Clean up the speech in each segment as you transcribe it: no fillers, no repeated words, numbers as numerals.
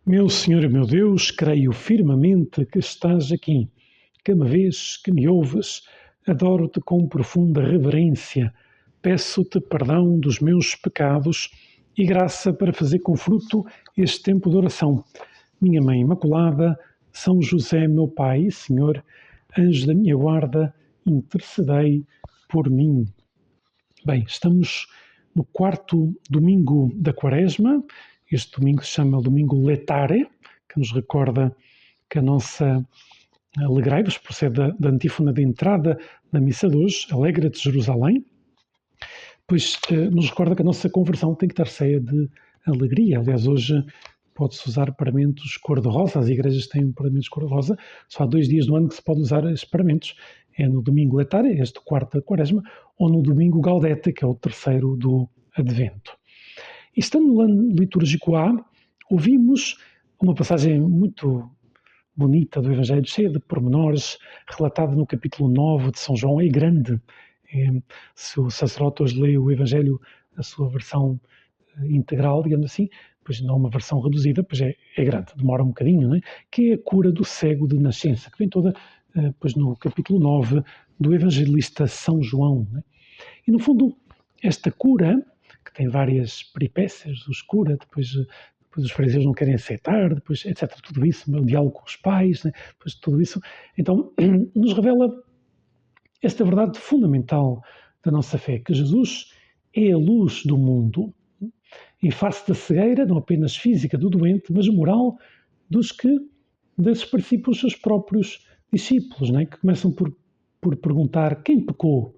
Meu Senhor e meu Deus, creio firmemente que estás aqui, que me vês, que me ouves. Adoro-te com profunda reverência. Peço-te perdão dos meus pecados e graça para fazer com fruto este tempo de oração. Minha Mãe Imaculada, São José, meu Pai e Senhor, anjo da minha guarda, intercedei por mim. Bem, estamos no quarto domingo da Quaresma. Este domingo se chama Domingo Letare, que nos recorda que a nossa Alegrai-vos, procede da antífona de entrada da missa de hoje, Alegra-te Jerusalém, pois nos recorda que a nossa conversão tem que estar cheia de alegria. Aliás, hoje pode-se usar paramentos cor-de-rosa, as igrejas têm paramentos cor-de-rosa, só há 2 dias no ano que se pode usar esses paramentos. É no domingo Letare, este quarto da Quaresma, ou no domingo Gaudete, que é o terceiro do Advento. E estando no ano litúrgico A, ouvimos uma passagem muito bonita do Evangelho, cheia de pormenores, relatada no capítulo 9 de São João. É grande. Se o sacerdote hoje lê o Evangelho, a sua versão integral, digamos assim, pois não uma versão reduzida, pois é grande, demora um bocadinho, não é? Que é a cura do cego de nascença, que vem toda pois no capítulo 9 do evangelista São João. Não é? E no fundo, esta cura, que tem várias peripécias, os cura, depois os fariseus não querem aceitar, depois, etc. Tudo isso, o diálogo com os pais, né? Depois tudo isso. Então, nos revela esta verdade fundamental da nossa fé, que Jesus é a luz do mundo, em face da cegueira, não apenas física do doente, mas moral desses princípios os seus próprios discípulos, né? Que começam por perguntar quem pecou,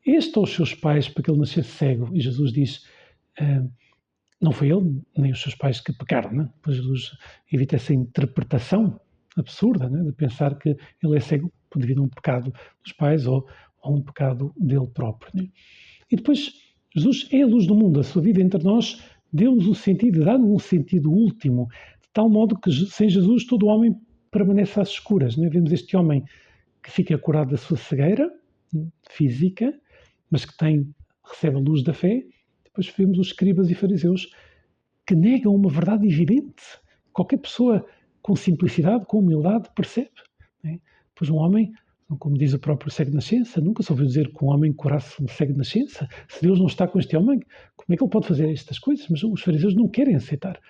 este ou os seus pais, para que ele nascesse cego? E Jesus diz, não foi ele, nem os seus pais que pecaram, né? Pois Jesus evita essa interpretação absurda, né? De pensar que ele é cego devido a um pecado dos pais ou a um pecado dele próprio. Né? E depois, Jesus é a luz do mundo, a sua vida entre nós deu-nos um sentido, dá-nos um sentido último, de tal modo que sem Jesus todo homem permanece às escuras. Né? Vemos este homem que fica curado da sua cegueira física, mas que recebe a luz da fé. Depois vemos os escribas e fariseus que negam uma verdade evidente. Qualquer pessoa com simplicidade, com humildade, percebe. Né? Pois um homem, como diz o próprio cego de nascença, nunca se ouviu dizer que um homem curasse um cego de nascença. Se Deus não está com este homem, como é que ele pode fazer estas coisas? Mas os fariseus não querem aceitar.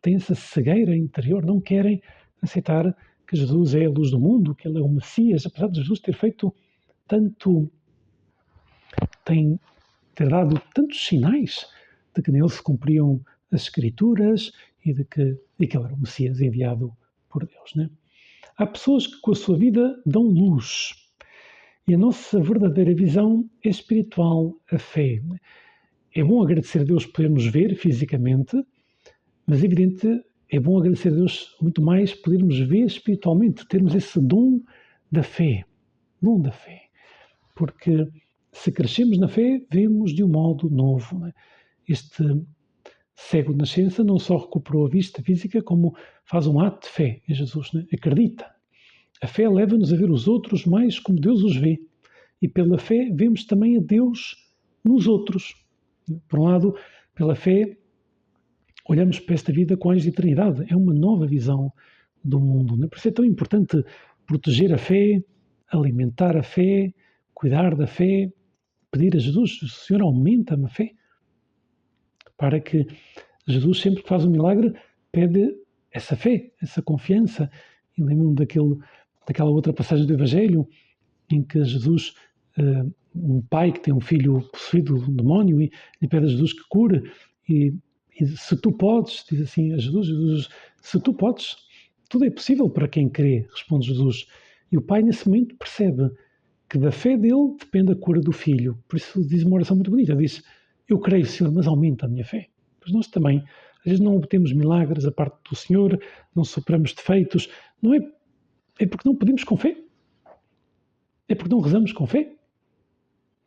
Têm essa cegueira interior, não querem aceitar que Jesus é a luz do mundo, que ele é o Messias, apesar de Jesus ter feito ter dado tantos sinais de que nele se cumpriam as Escrituras e de que ele era o Messias enviado por Deus. Né? Há pessoas que com a sua vida dão luz e a nossa verdadeira visão é espiritual, a fé. É bom agradecer a Deus por podermos ver fisicamente, mas evidente é bom agradecer a Deus muito mais podermos ver espiritualmente, termos esse dom da fé. Dom da fé. Porque se crescemos na fé, vemos de um modo novo. Né? Este cego de nascença não só recuperou a vista física, como faz um ato de fé em Jesus. Né? Acredita. A fé leva-nos a ver os outros mais como Deus os vê. E pela fé vemos também a Deus nos outros. Por um lado, pela fé, olhamos para esta vida com a eternidade. É uma nova visão do mundo. Né? Por isso é tão importante proteger a fé, alimentar a fé, cuidar da fé, pedir a Jesus, o Senhor aumenta-me a fé, para que Jesus sempre que faz um milagre pede essa fé, essa confiança. E lembro-me daquela outra passagem do Evangelho em que Jesus, um pai que tem um filho possuído de um demónio e pede a Jesus que cure e se tu podes, diz assim a Jesus, se tu podes, tudo é possível para quem crê, responde Jesus. E o pai nesse momento percebe que da fé dele depende a cura do filho. Por isso diz uma oração muito bonita, diz, eu creio, Senhor, mas aumenta a minha fé. Pois nós também, às vezes não obtemos milagres a parte do Senhor, não superamos defeitos, não é porque não pedimos com fé, é porque não rezamos com fé,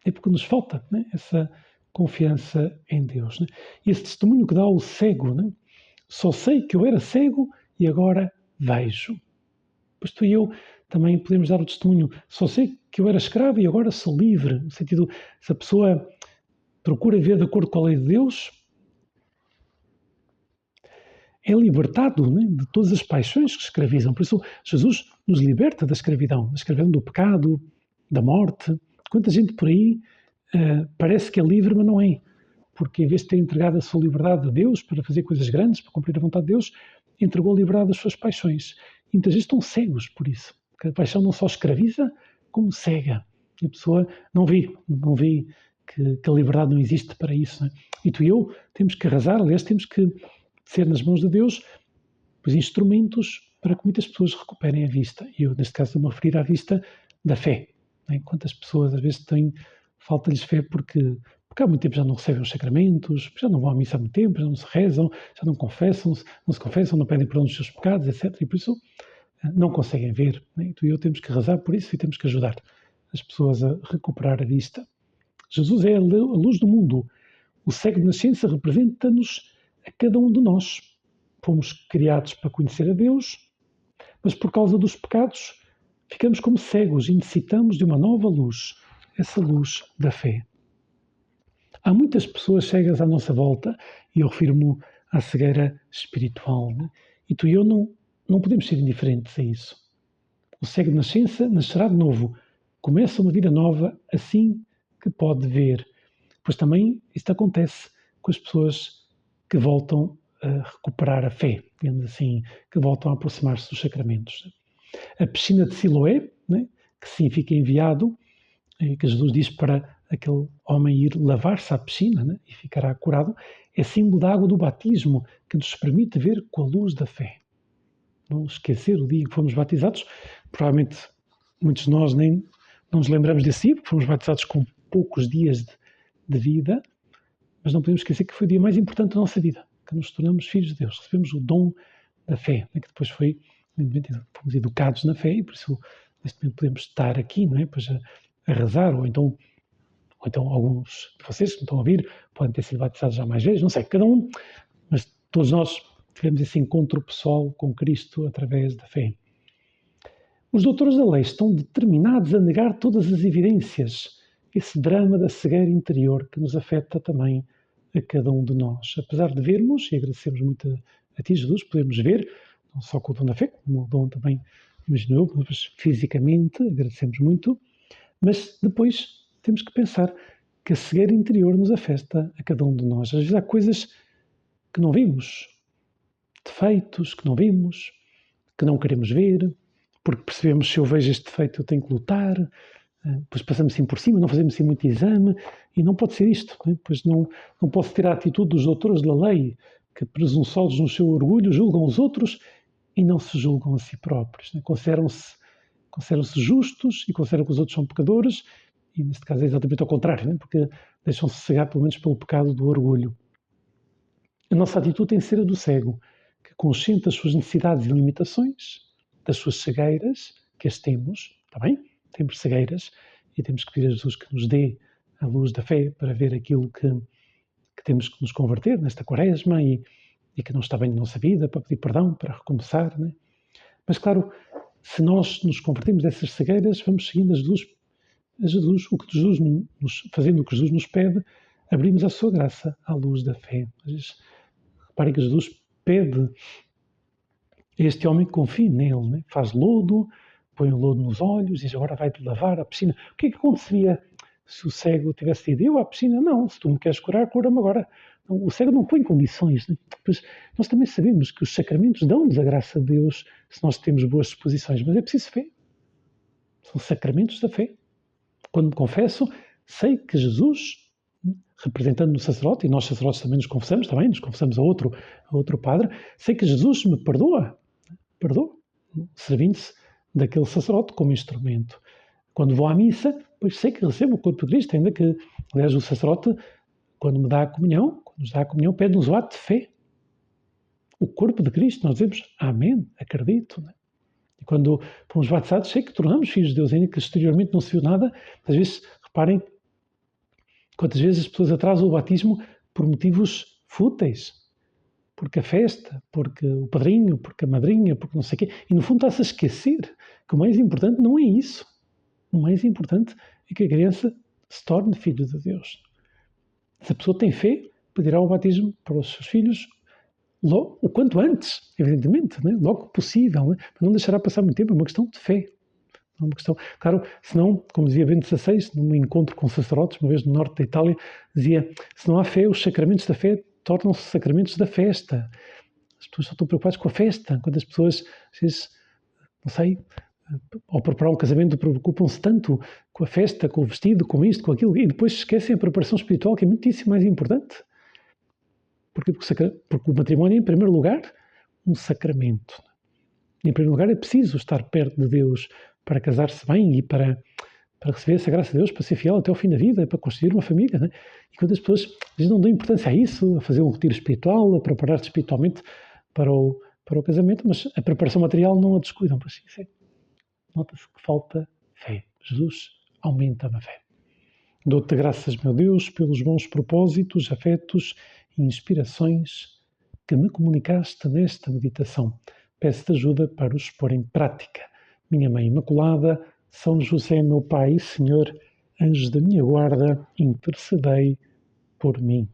é porque nos falta, né, essa confiança em Deus. Né? E esse testemunho que dá o cego, né? Só sei que eu era cego e agora vejo. Pois tu e eu também podemos dar o testemunho, só sei que eu era escravo e agora sou livre, no sentido, se a pessoa procura ver de acordo com a lei de Deus, é libertado, né, de todas as paixões que escravizam. Por isso, Jesus nos liberta da escravidão do pecado, da morte. Quanta gente por aí parece que é livre, mas não é. Porque em vez de ter entregado a sua liberdade a Deus para fazer coisas grandes, para cumprir a vontade de Deus, entregou a liberdade das suas paixões. E muitas vezes estão cegos por isso. Porque a paixão não só escraviza, como cega. E a pessoa não vê que a liberdade não existe para isso. Né? E tu e eu temos que arrasar, aliás, temos que ser nas mãos de Deus os instrumentos para que muitas pessoas recuperem a vista. E eu, neste caso, estou-me a referir à vista da fé. Né? Quantas pessoas, às vezes, falta-lhes fé porque há muito tempo já não recebem os sacramentos, já não vão à missa há muito tempo, já não se rezam, já não se confessam, não pedem perdão dos seus pecados, etc. E por isso não conseguem ver. Né? E tu e eu temos que rezar por isso e temos que ajudar as pessoas a recuperar a vista. Jesus é a luz do mundo. O cego de nascença representa-nos a cada um de nós. Fomos criados para conhecer a Deus, mas por causa dos pecados ficamos como cegos e necessitamos de uma nova luz, essa luz da fé. Há muitas pessoas cegas à nossa volta, e eu refiro-me à cegueira espiritual. Né? E tu e eu não podemos ser indiferentes a isso. O cego de nascença nascerá de novo, começa uma vida nova assim que pode ver. Pois também isto acontece com as pessoas que voltam a recuperar a fé, digamos assim, que voltam a aproximar-se dos sacramentos. A piscina de Siloé, né, que significa enviado, que Jesus diz para aquele homem ir lavar-se à piscina, né, e ficará curado, é símbolo da água do batismo, que nos permite ver com a luz da fé. Não esquecer o dia em que fomos batizados, provavelmente muitos de nós nem não nos lembramos desse dia, porque fomos batizados com poucos dias de vida, mas não podemos esquecer que foi o dia mais importante da nossa vida, que nos tornamos filhos de Deus, recebemos o dom da fé, né, que depois fomos educados na fé e por isso neste momento podemos estar aqui, não é? Pois a rezar, ou então alguns de vocês que me estão a ouvir podem ter sido batizados já mais vezes, não sei, cada um, mas todos nós tivemos esse encontro pessoal com Cristo através da fé. Os doutores da lei estão determinados a negar todas as evidências, esse drama da cegueira interior que nos afeta também a cada um de nós. Apesar de vermos, e agradecemos muito a ti, Jesus, podemos ver, não só com o dom da fé, como o dom também, imagino eu, mas fisicamente, agradecemos muito, mas depois temos que pensar que a cegueira interior nos afeta a cada um de nós. Às vezes há coisas que não vimos, defeitos que não vimos, que não queremos ver, porque percebemos se eu vejo este defeito eu tenho que lutar, depois passamos assim por cima, não fazemos assim muito exame, e não pode ser isto. Né? Pois não posso ter a atitude dos doutores da lei, que presunçosos no seu orgulho julgam os outros e não se julgam a si próprios. Né? Consideram-se justos e consideram que os outros são pecadores, e neste caso é exatamente ao contrário, né? Porque deixam-se cegar pelo menos pelo pecado do orgulho. A nossa atitude tem que ser a do cego, que consciente das suas necessidades e limitações, das suas cegueiras, que as temos, está bem? Temos cegueiras e temos que pedir a Jesus que nos dê a luz da fé para ver aquilo que temos que nos converter nesta quaresma e que não está bem na nossa vida, para pedir perdão, para recomeçar, né? Mas claro, se nós nos convertemos dessas cegueiras, vamos seguindo a Jesus, fazendo o que Jesus nos pede, abrimos a sua graça à luz da fé. Às vezes, reparem que Jesus pede a este homem que confie nele, né? Faz lodo, põe o lodo nos olhos, diz agora vai-te lavar à piscina. O que é que aconteceria se o cego tivesse ido? Eu à piscina? Não, se tu me queres curar, cura-me agora. Não, o cego não põe condições. Né? Pois nós também sabemos que os sacramentos dão-nos a graça de Deus se nós temos boas disposições, mas é preciso fé. São sacramentos da fé. Quando me confesso, sei que Jesus, representando o sacerdote, e nós sacerdotes também nos confessamos a outro padre, sei que Jesus me perdoa, servindo-se daquele sacerdote como instrumento. Quando vou à missa, pois sei que recebo o corpo de Cristo, ainda que, aliás, o sacerdote, quando nos dá a comunhão, pede-nos o ato de fé. O corpo de Cristo, nós dizemos, amém, acredito. Né? E quando fomos batizados, sei que tornamos filhos de Deus, ainda que exteriormente não se viu nada. Às vezes, reparem, quantas vezes as pessoas atrasam o batismo por motivos fúteis. Porque a festa, porque o padrinho, porque a madrinha, porque não sei o quê. E no fundo está-se a esquecer que o mais importante não é isso. O mais importante é que a criança se torne filho de Deus. Se a pessoa tem fé, pedirá o batismo para os seus filhos, logo, o quanto antes, evidentemente, né? Logo que possível, né? Mas não deixará passar muito tempo, é uma questão de fé. É uma questão, claro, senão, como dizia Bento XVI, num encontro com sacerdotes, uma vez no norte da Itália, dizia, se não há fé, os sacramentos da fé tornam-se sacramentos da festa. As pessoas só estão preocupadas com a festa, quando as pessoas, às vezes, não sei, ao preparar um casamento, preocupam-se tanto com a festa, com o vestido, com isto, com aquilo, e depois esquecem a preparação espiritual, que é muitíssimo mais importante. Porque o matrimónio é, em primeiro lugar, um sacramento. Em primeiro lugar, é preciso estar perto de Deus para casar-se bem e para receber essa graça de Deus, para ser fiel até ao fim da vida, para construir uma família. Né? E quando as pessoas não dão importância a isso, a fazer um retiro espiritual, a preparar-se espiritualmente para o casamento, mas a preparação material não a descuidam. Pois isso nota-se que falta fé. Jesus aumenta-me a fé. Dou-te graças, meu Deus, pelos bons propósitos, afetos e inspirações que me comunicaste nesta meditação. Peço-te ajuda para os pôr em prática. Minha Mãe Imaculada, São José, meu Pai e Senhor, anjos da minha guarda, intercedei por mim.